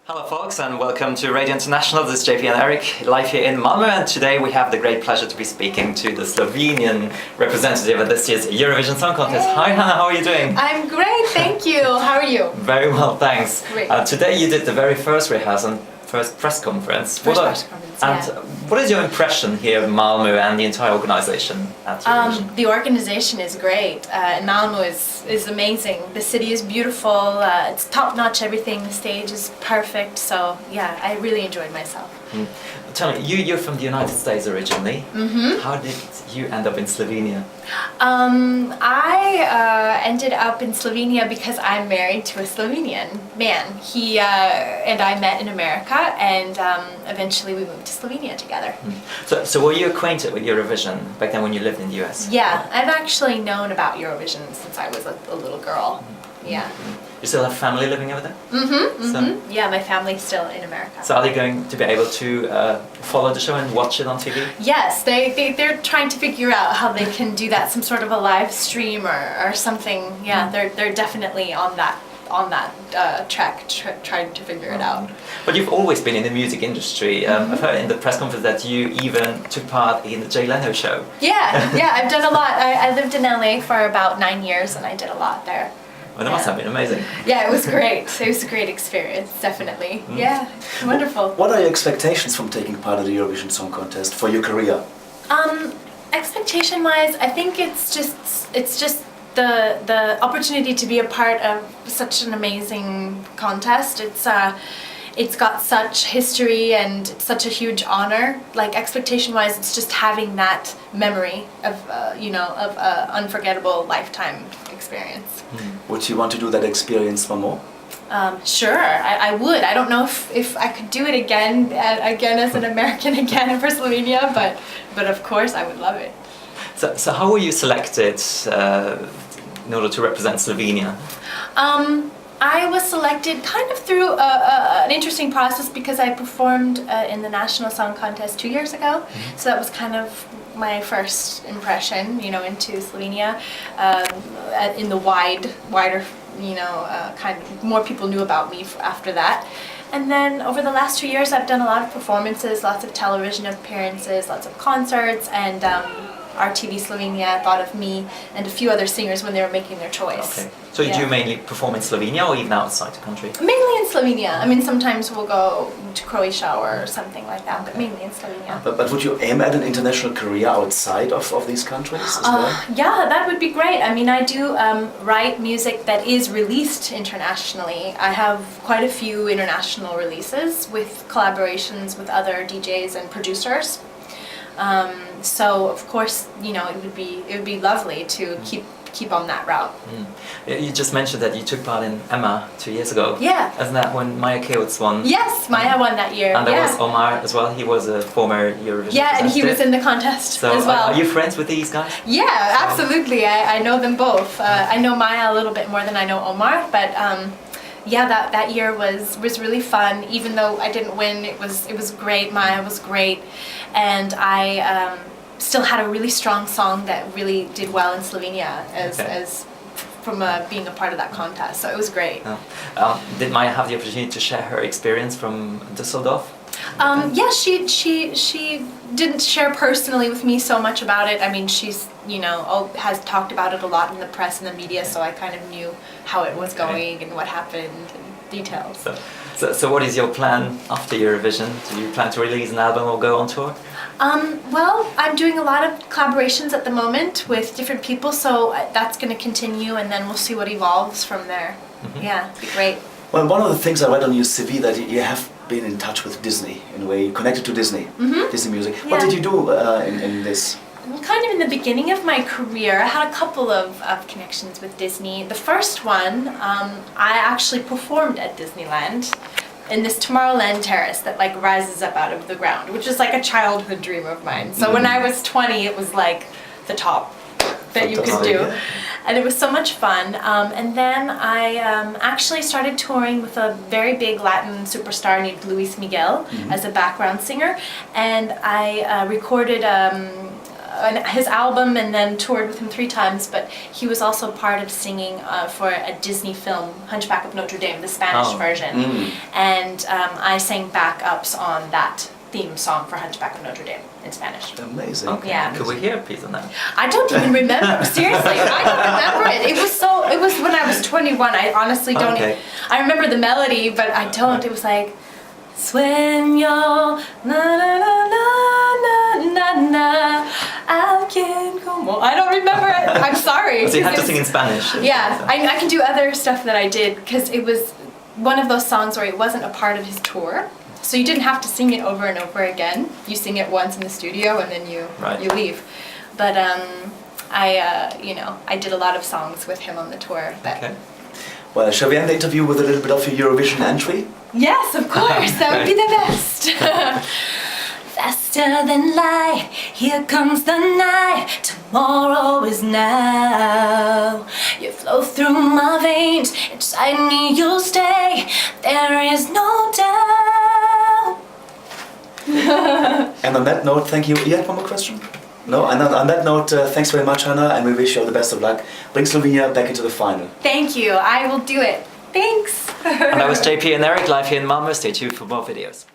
Hello folks and welcome to Radio International. This is JP and Eric live here in Malmoe, and today we have the great pleasure to be speaking to the Slovenian representative at this year's Eurovision Song Contest. Hey. Hi Hannah, how are you doing? I'm great, thank you. How are you? Very well, thanks. Great. Today you did the very first rehearsal, first press conference. What is your impression here of Malmoe and the entire organisation at Eurovision? The organisation is great. Malmoe is amazing. The city is beautiful. It's top-notch everything. The stage is perfect. So yeah, I really enjoyed myself. Tell me, you're from the United States originally. Mm-hmm. How did you end up in Slovenia? I ended up in Slovenia because I'm married to a Slovenian man. He and I met in America, and eventually we moved to Slovenia together. So were you acquainted with Eurovision back then when you lived in the US? Yeah, I've actually known about Eurovision since I was a little girl. Yeah. You still have family living over there? Yeah, my family's still in America. So are they going to be able to follow the show and watch it on TV? Yes, they're trying to figure out how they can do that, some sort of a live stream or something. Yeah, they're definitely on that track, trying to figure it out. But you've always been in the music industry. I've heard in the press conference that you even took part in the Jay Leno show. Yeah, I've done a lot. I lived in LA for about 9 years, and I did a lot there. Well, that must have been amazing. Yeah, it was great. It was a great experience, definitely. Yeah, wonderful. What are your expectations from taking part in the Eurovision Song Contest for your career? Expectation-wise, I think it's just the opportunity to be a part of such an amazing contest. It's got such history and such a huge honor. Like, expectation-wise, it's just having that memory of unforgettable lifetime experience. Would you want to do that experience one more? Sure, I would. I don't know if I could do it again as an American again for Slovenia, but of course I would love it. So how were you selected in order to represent Slovenia? I was selected kind of through an interesting process because I performed in the National Song Contest 2 years ago. So that was kind of my first impression, into Slovenia. In the wider, kind of more people knew about me after that. And then over the last 2 years, I've done a lot of performances, lots of television appearances, lots of concerts, and RTV Slovenia thought of me and a few other singers when they were making their choice. Okay. So you do mainly perform in Slovenia or even outside the country? Mainly in Slovenia. I mean, sometimes we'll go to Croatia or something like that, but mainly in Slovenia. But would you aim at an international career outside of these countries as well? Yeah, that would be great. I mean, I do write music that is released internationally. I have quite a few international releases with collaborations with other DJs and producers. So of course, it would be lovely to keep on that route. You just mentioned that you took part in Emma 2 years ago. Yeah. Isn't that when Maya Kiltz won? Yes, Maya won that year. And there was Omar as well. He was a former Eurovision Yeah, and he was in the contest as well. Are you friends with these guys? Yeah, absolutely. I know them both. I know Maya a little bit more than I know Omar, but yeah, that year was really fun. Even though I didn't win, it was great. Maya was great, and I still had a really strong song that really did well in Slovenia as from being a part of that contest. So it was great. Did Maya have the opportunity to share her experience from Düsseldorf? Yeah, she didn't share personally with me so much about it. I mean, she's has talked about it a lot in the press and the media, so I kind of knew how it was going and what happened and details. So what is your plan after Eurovision? Do you plan to release an album or go on tour? Well, I'm doing a lot of collaborations at the moment with different people, so that's going to continue, and then we'll see what evolves from there. Yeah, it'd be great. Well, one of the things I read on your CV that you have been in touch with Disney, in a way, connected to Disney, Disney music. Yeah. What did you do in this? Kind of in the beginning of my career, I had a couple of connections with Disney. The first one, I actually performed at Disneyland in this Tomorrowland terrace that like rises up out of the ground, which is like a childhood dream of mine. So when I was 20, it was like the top that you could do. And it was so much fun. And then I actually started touring with a very big Latin superstar named Luis Miguel as a background singer. And I recorded his album and then toured with him 3 times, but he was also part of singing for a Disney film, Hunchback of Notre Dame, the Spanish version. And I sang backups on that theme song for Hunchback of Notre Dame in Spanish. Amazing. Okay. Yeah. Could we hear a piece on that? I don't even remember. Seriously, I don't remember it. It was when I was 21. I honestly don't. Okay. I remember the melody, but I don't. It was like, Sueño, na na na na na na na, alguien como. I don't remember it. I'm sorry. So you have to sing in Spanish. Yeah, I can do other stuff that I did because it was one of those songs where it wasn't a part of his tour. So you didn't have to sing it over and over again. You sing it once in the studio and then you leave. But I did a lot of songs with him on the tour. Okay. Well, shall we end the interview with a little bit of your Eurovision entry? Yes, of course. That would be the best. Faster than light, here comes the night. Tomorrow is now. You flow through my veins, inside me you'll stay. There is no doubt. And on that note, thank you. You had one more question? No? And on that note, thanks very much, Hannah, and we wish you all the best of luck. Bring Slovenia back into the final. Thank you. I will do it. Thanks. And that was JP and Eric live here in Malmoe. Stay tuned for more videos.